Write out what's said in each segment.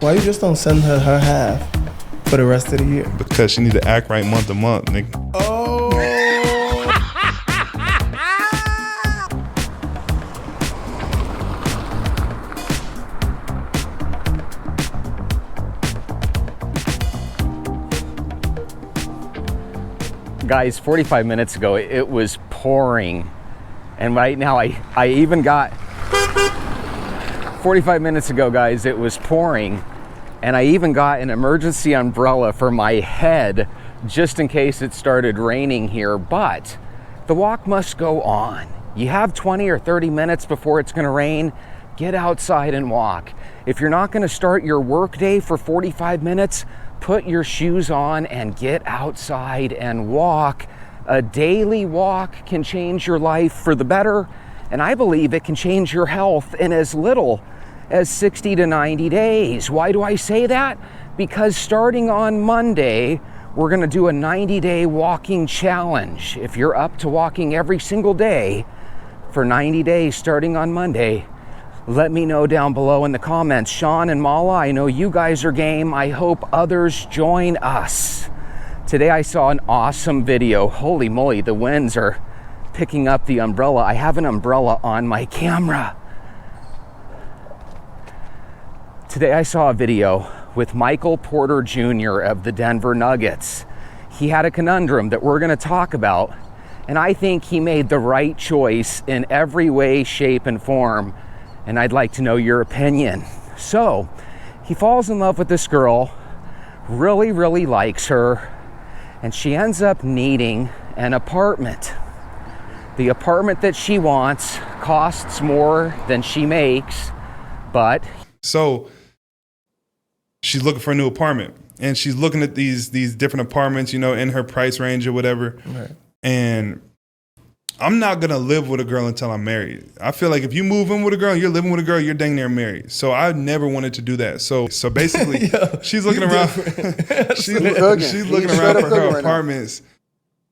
Why you just don't send her her half for the rest of the year? Because she need to act right month to month, nigga. Oh. Guys, 45 minutes ago, it was pouring. And right now, I even got, 45 minutes ago, guys, it was pouring. And I even got an emergency umbrella for my head, just in case it started raining here. But the walk must go on. You have 20 or 30 minutes before it's gonna rain. Get outside and walk. If you're not gonna start your work day for 45 minutes, put your shoes on and get outside and walk. A daily walk can change your life for the better, and I believe it can change your health in as little as 60 to 90 days. Why do I say that? Because starting on Monday, we're gonna do a 90-day walking challenge. If you're up to walking every single day for 90 days starting on Monday, let me know down below in the comments. Sean and Mala, I know you guys are game. I hope others join us. Today I saw an awesome video. Holy moly, the winds are picking up the umbrella. I have an umbrella on my camera. Today I saw a video with Michael Porter Jr. of the Denver Nuggets. He had a conundrum that we're gonna talk about, and I think he made the right choice in every way, shape, and form. And I'd like to know your opinion. So, he falls in love with this girl, really, really likes her, and she ends up needing an apartment. The apartment that she wants costs more than she makes, but... So, she's looking for a new apartment, and she's looking at these different apartments, you know, in her price range or whatever. Right. And I'm not gonna live with a girl until I'm married. I feel like if you move in with a girl, you're living with a girl, you're dang near married. So I never wanted to do that. So basically, she's looking around. she's looking around for her apartments,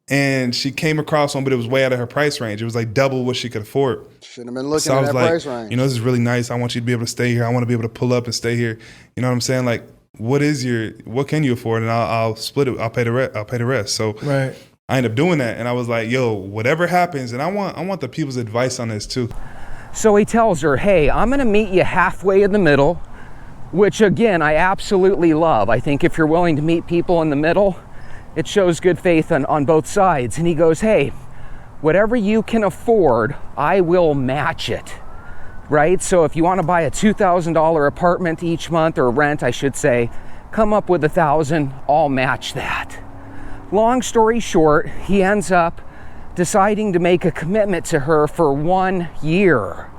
and she came across one, but it was way out of her price range. It was like double what she could afford. Shouldn't have been looking at that price range. You know, this is really nice. I want you to be able to stay here. I want to be able to pull up and stay here. You know what I'm saying? Like, what can you afford? And I'll split it. I'll pay the rest. So right. I ended up doing that, and I was like, yo, whatever happens, and I want the people's advice on this too. So he tells her, hey, I'm gonna meet you halfway in the middle, which again, I absolutely love. I think if you're willing to meet people in the middle, it shows good faith on both sides. And he goes, hey, whatever you can afford, I will match it, right? So if you wanna buy a $2,000 apartment each month, or rent, I should say, come up with $1,000, I'll match that. Long story short, he ends up deciding to make a commitment to her for 1 year.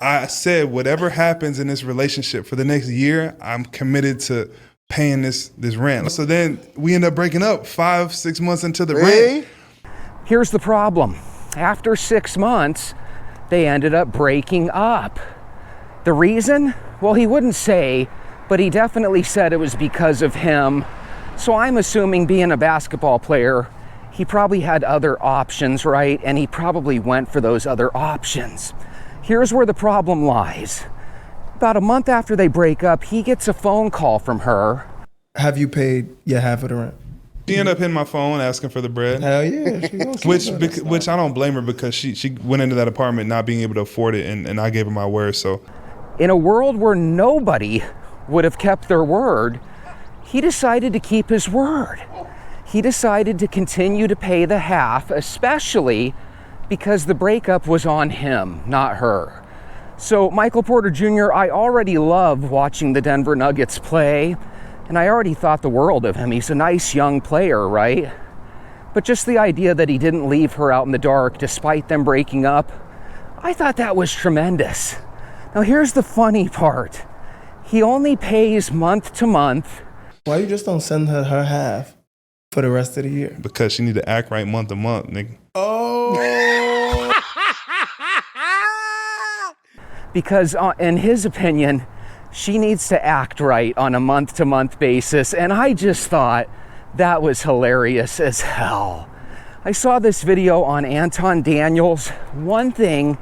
I said, whatever happens in this relationship for the next year, I'm committed to paying this rent. So then we end up breaking up 5-6 months into the rent. Here's the problem. After 6 months, they ended up breaking up. The reason? Well, he wouldn't say, but he definitely said it was because of him. So I'm assuming, being a basketball player, he probably had other options, right? And he probably went for those other options. Here's where the problem lies. About a month after they break up, he gets a phone call from her. Have you paid your half of the rent? She ended up hitting my phone asking for the bread. Hell yeah. Which I don't blame her, because she went into that apartment not being able to afford it, and I gave her my word. So in a world where nobody would have kept their word, he decided to keep his word. He decided to continue to pay the half, especially because the breakup was on him, not her. So Michael Porter Jr., I already love watching the Denver Nuggets play, and I already thought the world of him. He's a nice young player, right? But just the idea that he didn't leave her out in the dark despite them breaking up, I thought that was tremendous. Now here's the funny part. He only pays month to month. Why you just don't send her her half for the rest of the year? Because she need to act right month to month, nigga. Oh. Because in his opinion, she needs to act right on a month-to-month basis. And I just thought that was hilarious as hell. I saw this video on Anton Daniels. One thing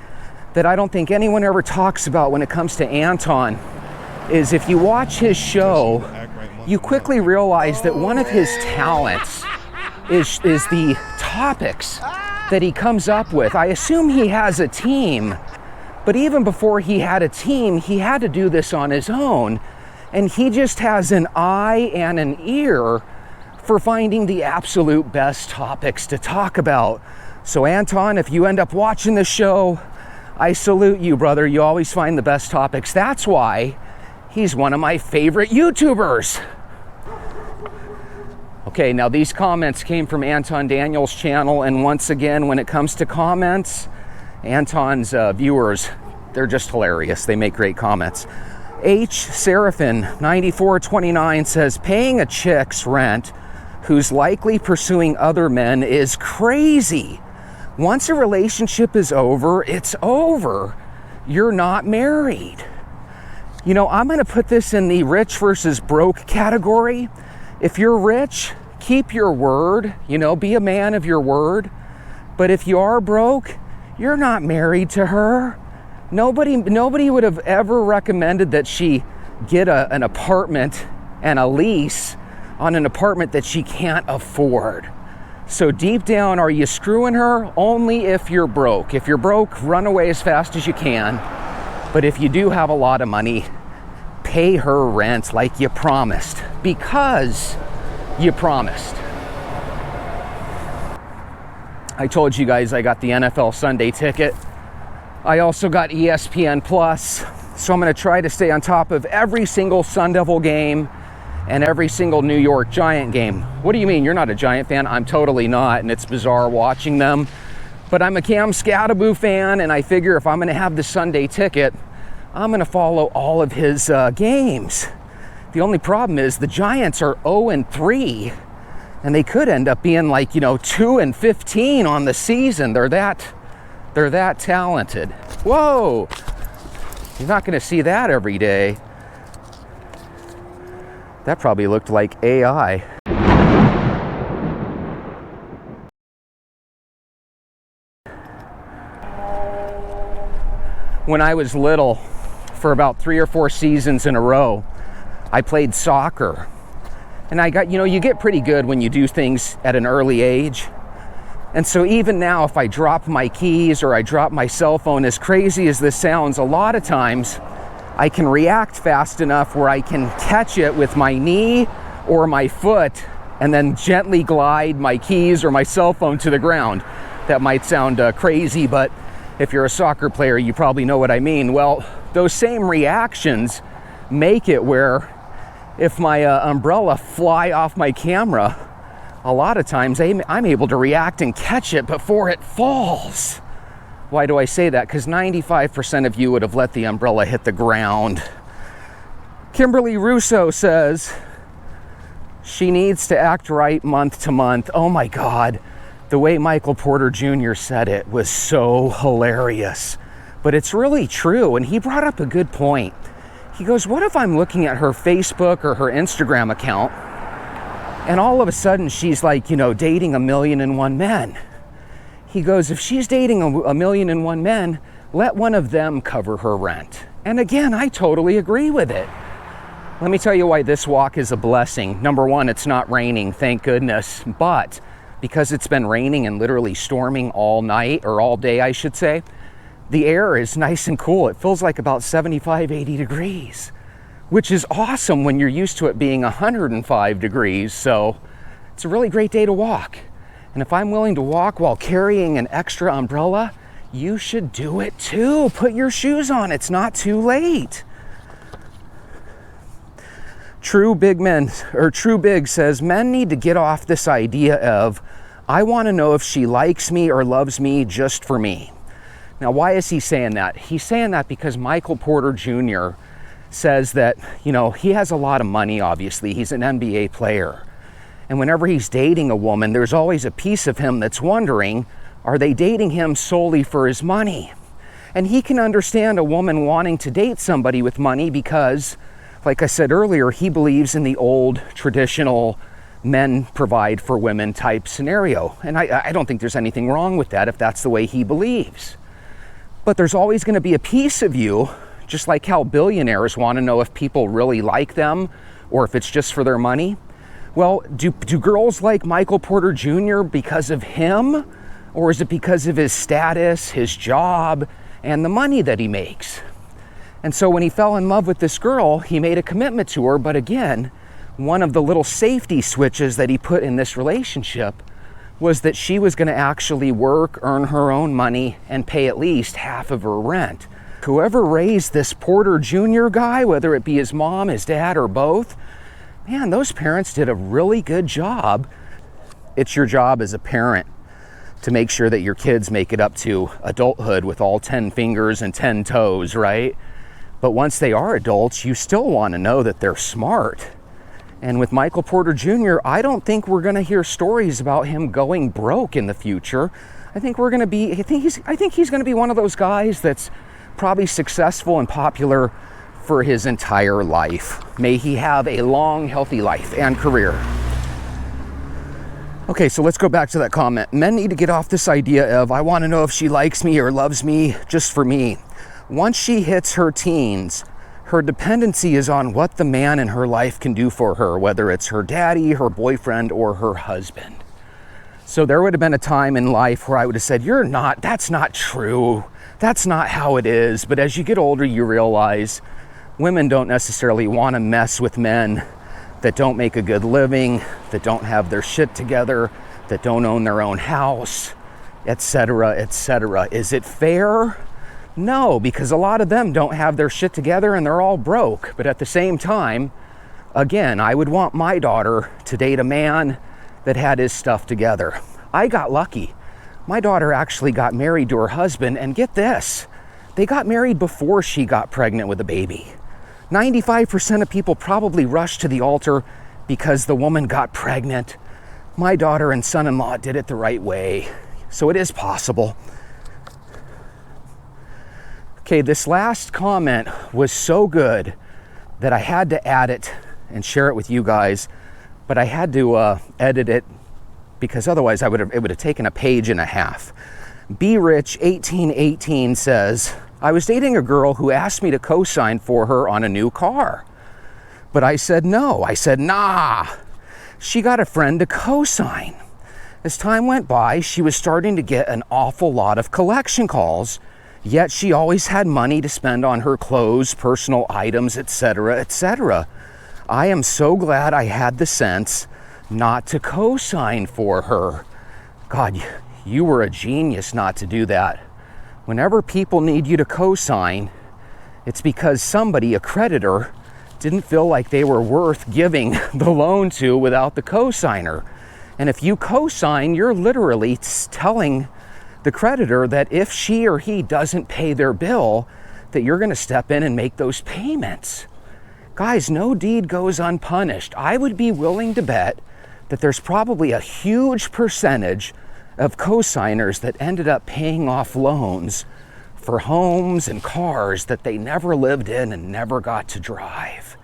that I don't think anyone ever talks about when it comes to Anton, is if you watch his show, you quickly realize that one of his talents is the topics that he comes up with. I assume he has a team, but even before he had a team, he had to do this on his own. And he just has an eye and an ear for finding the absolute best topics to talk about. So Anton, if you end up watching the show, I salute you, brother. You always find the best topics. That's why he's one of my favorite YouTubers. Okay, now these comments came from Anton Daniels' channel, and once again, when it comes to comments, Anton's viewers, they're just hilarious. They make great comments. H. Seraphin 9429 says, paying a chick's rent who's likely pursuing other men is crazy. Once a relationship is over, it's over. You're not married. You know, I'm going to put this in the rich versus broke category. If you're rich, keep your word, you know, be a man of your word. But if you are broke, you're not married to her. Nobody would have ever recommended that she get an apartment and a lease on an apartment that she can't afford. So deep down, are you screwing her? Only if you're broke. If you're broke, run away as fast as you can. But if you do have a lot of money, pay her rent like you promised, because you promised. I told you guys I got the NFL Sunday ticket. I also got ESPN Plus, so I'm going to try to stay on top of every single Sun Devil game and every single New York Giant game. What do you mean? You're not a Giant fan? I'm totally not, and it's bizarre watching them. But I'm a Cam Scattaboo fan, and I figure if I'm going to have the Sunday ticket, I'm going to follow all of his games. The only problem is the Giants are 0-3, and they could end up being like, 2-15 on the season. They're that talented. Whoa! You're not going to see that every day. That probably looked like AI. When I was little, for about 3 or 4 seasons in a row, I played soccer. And I got, you get pretty good when you do things at an early age. And so even now, if I drop my keys or I drop my cell phone, as crazy as this sounds, a lot of times I can react fast enough where I can catch it with my knee or my foot and then gently glide my keys or my cell phone to the ground. That might sound crazy, but if you're a soccer player, you probably know what I mean. Well, those same reactions make it where if my umbrella fly off my camera, a lot of times I'm able to react and catch it before it falls. Why do I say that? Because 95% of you would have let the umbrella hit the ground. Kimberly Russo says she needs to act right month to month. Oh my God. The way Michael Porter Jr. said it was so hilarious. But it's really true, and he brought up a good point. He goes, what if I'm looking at her Facebook or her Instagram account, and all of a sudden she's like, dating 1,000,001 men? He goes, if she's dating 1,000,001 men, let one of them cover her rent. And again, I totally agree with it. Let me tell you why this walk is a blessing. Number one, it's not raining, thank goodness. But because it's been raining and literally storming all night, or all day, I should say, the air is nice and cool. It feels like about 75, 80 degrees, which is awesome when you're used to it being 105 degrees. So it's a really great day to walk. And if I'm willing to walk while carrying an extra umbrella, you should do it too. Put your shoes on. It's not too late. True Big says, men need to get off this idea of, I want to know if she likes me or loves me just for me. Now, why is he saying that? He's saying that because Michael Porter Jr. says that, he has a lot of money, obviously. He's an NBA player. And whenever he's dating a woman, there's always a piece of him that's wondering, are they dating him solely for his money? And he can understand a woman wanting to date somebody with money because, like I said earlier, he believes in the old traditional men provide for women type scenario. And I don't think there's anything wrong with that if that's the way he believes. But there's always going to be a piece of you Just like how billionaires want to know if people really like them or if it's just for their money. Well, do girls like Michael Porter Jr. because of him? Or is it because of his status, his job, and the money that he makes? And so when he fell in love with this girl, he made a commitment to her. But again, one of the little safety switches that he put in this relationship was that she was going to actually work, earn her own money, and pay at least half of her rent. Whoever raised this Porter Jr. guy, whether it be his mom, his dad, or both, man, those parents did a really good job. It's your job as a parent to make sure that your kids make it up to adulthood with all 10 fingers and 10 toes, right? But once they are adults, you still want to know that they're smart. And with Michael Porter Jr., I don't think we're going to hear stories about him going broke in the future. I think he's going to be one of those guys that's probably successful and popular for his entire life. May he have a long, healthy life and career. Okay, so let's go back to that comment. Men need to get off this idea of, I want to know if she likes me or loves me just for me. Once she hits her teens, her dependency is on what the man in her life can do for her, whether it's her daddy, her boyfriend, or her husband. So there would have been a time in life where I would have said, that's not true. That's not how it is. But as you get older, you realize women don't necessarily want to mess with men that don't make a good living, that don't have their shit together, that don't own their own house, etc., etc. Is it fair? No, because a lot of them don't have their shit together and they're all broke. But at the same time, again, I would want my daughter to date a man that had his stuff together. I got lucky. My daughter actually got married to her husband, and get this, they got married before she got pregnant with a baby. 95% of people probably rush to the altar because the woman got pregnant. My daughter and son-in-law did it the right way. So it is possible. Okay, this last comment was so good that I had to add it and share it with you guys, but I had to edit it because otherwise it would have taken a page and a half. Be Rich 1818 says, I was dating a girl who asked me to co-sign for her on a new car. But I said no. I said, nah. She got a friend to co-sign. As time went by, she was starting to get an awful lot of collection calls, yet she always had money to spend on her clothes, personal items, etc., etc. I am so glad I had the sense not to co-sign for her. God, you were a genius not to do that. Whenever people need you to co-sign, it's because somebody, a creditor, didn't feel like they were worth giving the loan to without the co-signer. And if you co-sign, you're literally telling the creditor that if she or he doesn't pay their bill, that you're going to step in and make those payments. Guys, no deed goes unpunished. I would be willing to bet that there's probably a huge percentage of co-signers that ended up paying off loans for homes and cars that they never lived in and never got to drive.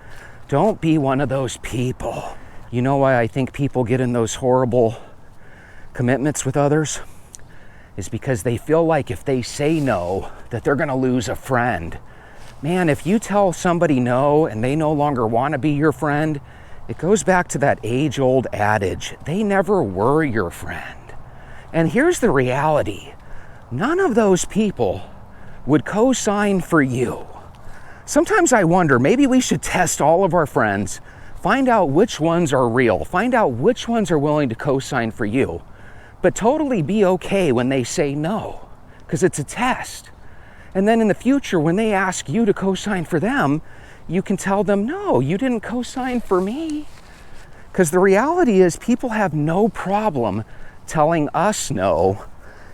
Don't be one of those people. You know why I think people get in those horrible commitments with others? Is because they feel like if they say no, that they're gonna lose a friend. Man, if you tell somebody no and they no longer wanna be your friend, it goes back to that age-old adage, they never were your friend. And here's the reality. None of those people would co-sign for you. Sometimes I wonder, maybe we should test all of our friends, find out which ones are real, find out which ones are willing to co-sign for you, but totally be okay when they say no, because it's a test. And then in the future, when they ask you to co-sign for them, you can tell them, no, you didn't co-sign for me. Because the reality is people have no problem telling us no.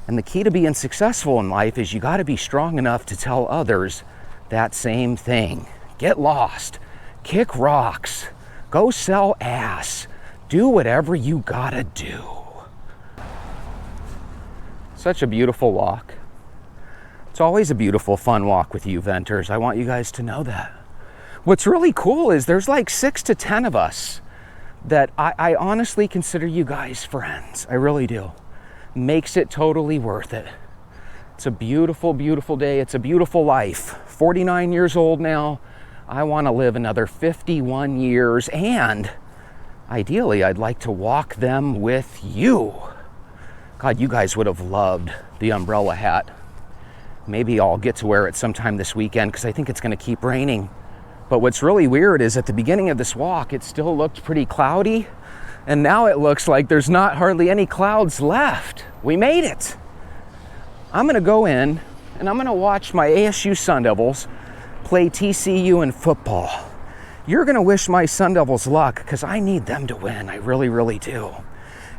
And the key to being successful in life is you got to be strong enough to tell others that same thing. Get lost, kick rocks, go sell ass, do whatever you gotta do. Such a beautiful walk. It's always a beautiful, fun walk with you, Venters. I want you guys to know that. What's really cool is there's like 6 to 10 of us that I honestly consider you guys friends. I really do. Makes it totally worth it. It's a beautiful, beautiful day. It's a beautiful life. 49 years old now. I want to live another 51 years, and ideally, I'd like to walk them with you. God, you guys would have loved the umbrella hat. Maybe I'll get to wear it sometime this weekend because I think it's going to keep raining. But what's really weird is at the beginning of this walk, it still looked pretty cloudy. And now it looks like there's not hardly any clouds left. We made it. I'm going to go in and I'm going to watch my ASU Sun Devils play TCU in football. You're going to wish my Sun Devils luck because I need them to win. I really, really do.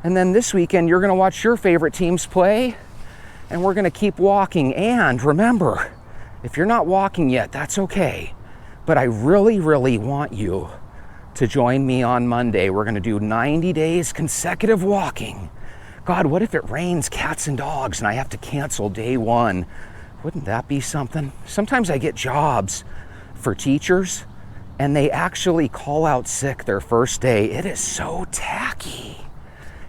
And then this weekend, you're going to watch your favorite teams play, and we're going to keep walking. And remember, if you're not walking yet, that's okay. But I really, really want you to join me on Monday. We're going to do 90 days consecutive walking. God, what if it rains cats and dogs and I have to cancel day one? Wouldn't that be something? Sometimes I get jobs for teachers and they actually call out sick their first day. It is so tacky.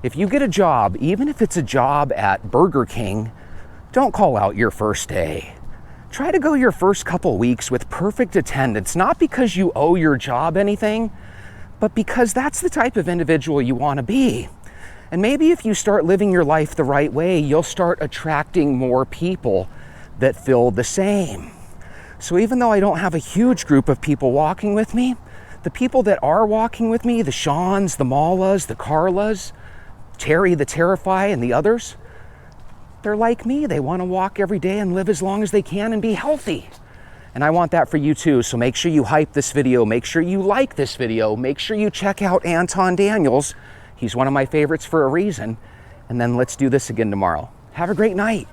If you get a job, even if it's a job at Burger King, don't call out your first day. Try to go your first couple weeks with perfect attendance, not because you owe your job anything, but because that's the type of individual you want to be. And maybe if you start living your life the right way, you'll start attracting more people that feel the same. So even though I don't have a huge group of people walking with me, the people that are walking with me, the Shawns, the Malas, the Carlas, Terry the Terrify, and the others, they're like me. They want to walk every day and live as long as they can and be healthy. And I want that for you too. So make sure you hype this video. Make sure you like this video. Make sure you check out Anton Daniels. He's one of my favorites for a reason. And then let's do this again tomorrow. Have a great night.